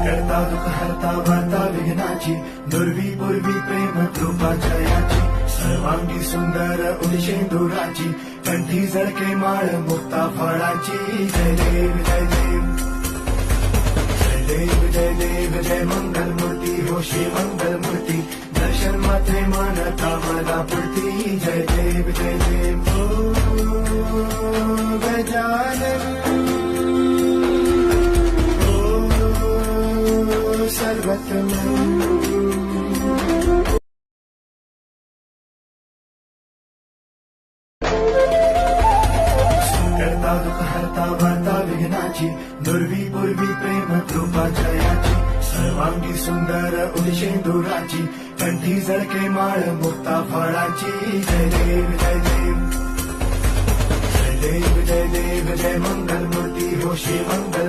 करता दुःख हरता वार्ता विघ्नाची दुर्वी पूर्वी प्रेम कृपा जयाची सर्वांगी सुंदर उदिशेंदुराची कंठी जळके माळ मुक्ता फळाची जय देव जय देव जय देव जय देव जय मंगल मूर्ती हो श्री मंगल मूर्ती दर्शन मात्रे मानता मला पुरती जय देव जय देव ओ गजानन सर्वतमं करता दुःख हरता वार्ता विघ्नाची दुर्वी पूर्वी प्रेम कृपा जयाची सर्वांगी सुंदर उदिशेंदुराची कंठी जळके माळ मुक्ता फळाची जय देव जय देव जय देव जय देव जय मंगल मूर्ती हो श्री मंगल